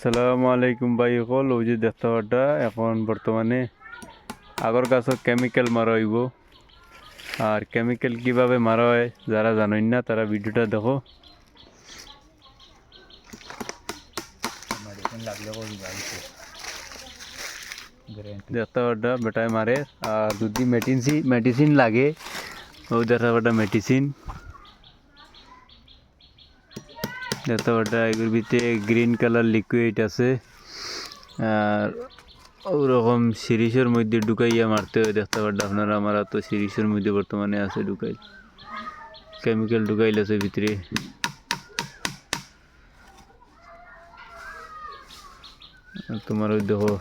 আসসালামু আলাইকুম ভাই সকল। ওই যে দেখতে পাটা এখন বর্তমানে আগর গাছত কেমিক্যাল মারা হইব। আর কেমিক্যাল কিভাবে মারা হয় যারা জানেন না তারা ভিডিওটা দেখো। দেখতে পাটা বেটায় মারে। আর যদি মেডিসিন লাগে ওই দেখা পাটা মেডিসিন দেখতে পাটা এগুলোর ভিতরে গ্রিন কালার লিকুইড আছে। আর ওরকম সিরিজের মধ্যে ঢুকাইয়া মারতে হয়। দেখতে পারবেন আপনারা, আমরা তো সিরিজের মধ্যে বর্তমানে আছে ঢুকাই কেমিক্যাল ঢুকাইল আছে ভিতরে। তোমার ওই দেখো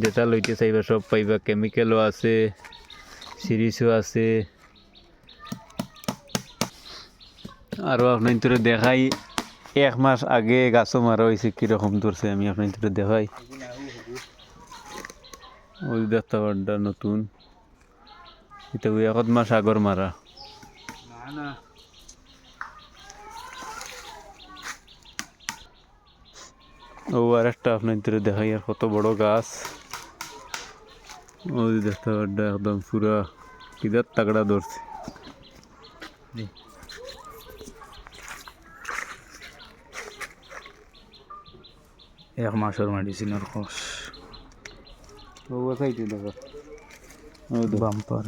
যেটা লইতে চাইবা সব পাইবা, কেমিক্যালও আছে, সিরিজও আছে। আরও আপনার তোরে দেখাই, 1 মাস আগে গাছও মারা হয়েছে, কীরকম ধরছে আমি আপনার তোরে দেখাই। ওই দেখতে পারডা নতুন, এটা 1 মাস আগর মারা। ও আর একটা আপনার ধরে দেখাই, আর কত বড় গাছ। ওই দেখতে পারডা একদম পুরা কিদার তাগড়া ধরছে। 1 মাসের মেডিসিনের কোর্স দেখো বাম্পার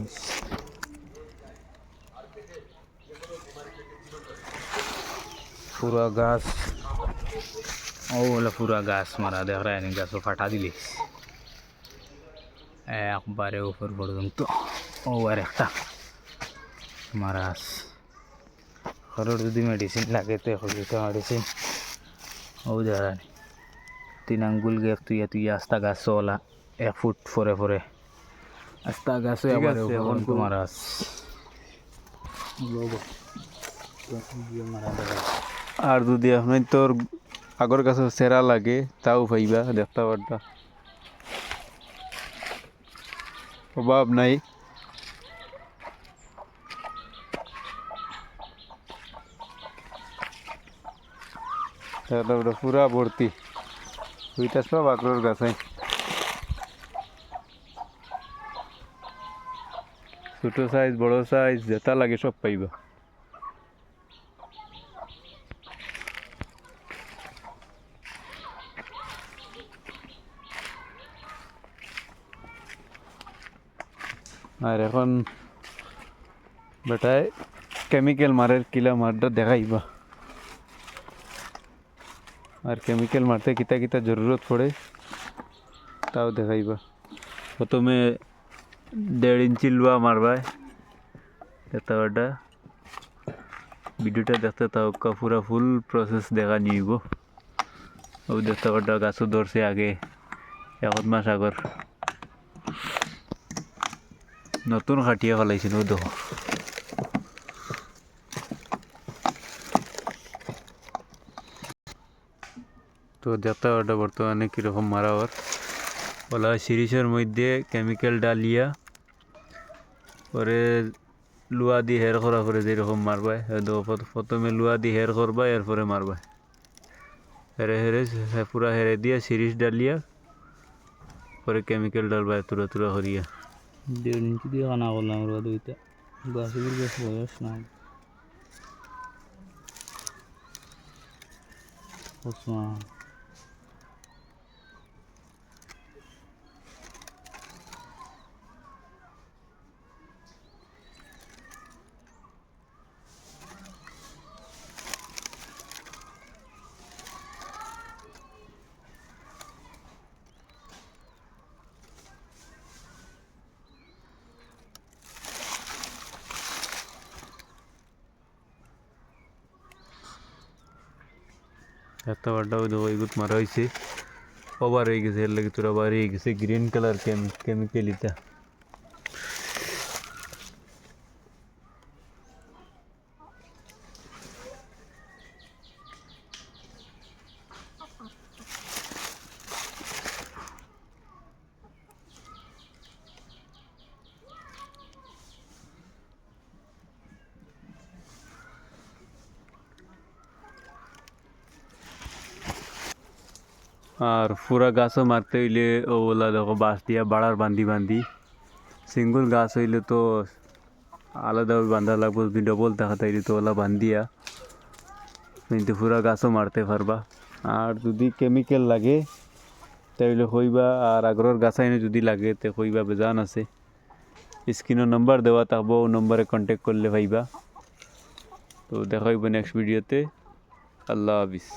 পুরা গাছ। ও বলে পুরা গাছ মারা দেখ রায় গাছও ফাটা দিলে একবারে উপর পর্যন্ত। ও আর একটা মারা আছে। কারোর যদি মেডিসিন লাগে তো মেডিসিন ও দেখা 3 আঙ্গুল গ্যাপ তুই আস্তা গাছ চলা 1 ফুট ফরে আস্তা গাছও একবারে উপর পর্যন্ত মারা আছে। আর যদি আপনার তোর আগর কাছে সেরা লাগে তাও পাইবা, দেখতে পারবা, অভাব নাই। পুরা ভর্তি ওইটা সব আগর গাছে, ছোট সাইজ বড় সাইজ যেটা লাগে সব পাইবা। আর এখন বেটায় কেমিক্যাল মারের কিলা মারটা দেখাইবা। আর কেমিক্যাল মারতে কিতা কিতা জরুরত পড়ে তাও দেখাইবা। প্রথমে 1.5 ইঞ্চি লুয়া মারবায়, দেখতে পারডা ভিডিওটা দেখতে তাও পুরা ফুল প্রসেস দেখা নিব। ও দেখতে পারডা গাছও ধরছে আগে 1 মাস আগর, নতুন খাটিয়া ফেলাইছিল দেখো। তো দেখতে পারডা বর্তমানে কীরকম মারা ওর বলা সিরিজের মধ্যে কেমিক্যাল ডালিয়া পরে লুয়া দিয়ে হেয়ার করা করে যেরকম মারবায়, প্রথমে লুয়া দিয়ে হেয়ার করবা এরপরে মারবা। হেরে পুরা হেরে দিয়া সিরিজ ডালিয়া পরে কেমিক্যাল ডালবা তুরা তুরা করিয়া। 1.5 ইঞ্চি দিয়ে কানা করলাম ওরা দুইটা গাছের বেশ বয়স নাই। একটা বারটাও দেখো এগুত মারা হয়েছে, ওভার হয়ে গেছে, এর লাগে তোরা বার হয়ে গেছে গ্রিন কালার কেমিক্যাল এটা। আর পুরা গাছও মারতে হইলে ওগুলা দেখো বাঁশ দিয়া বাড়ার বান্ধি বান্ধি, সিঙ্গুল গাছ হইলে তো আলাদাভাবে বান্ধা লাগবে, যদি ডবল দেখা তাইলে তো ওলা বান্ধিয়া কিন্তু পুরা গাছও মারতে পারবা। আর যদি কেমিক্যাল লাগে তাইলে কইবা, আর আগরের গাছ আইনে যদি লাগে তো কইবা, বেজান আছে। স্ক্রিনের নাম্বার দেওয়া থাকবো, ও নম্বরে কন্ট্যাক্ট করলে পাইবা। তো দেখা হইব নেক্সট ভিডিওতে। আল্লাহ হাফিজ।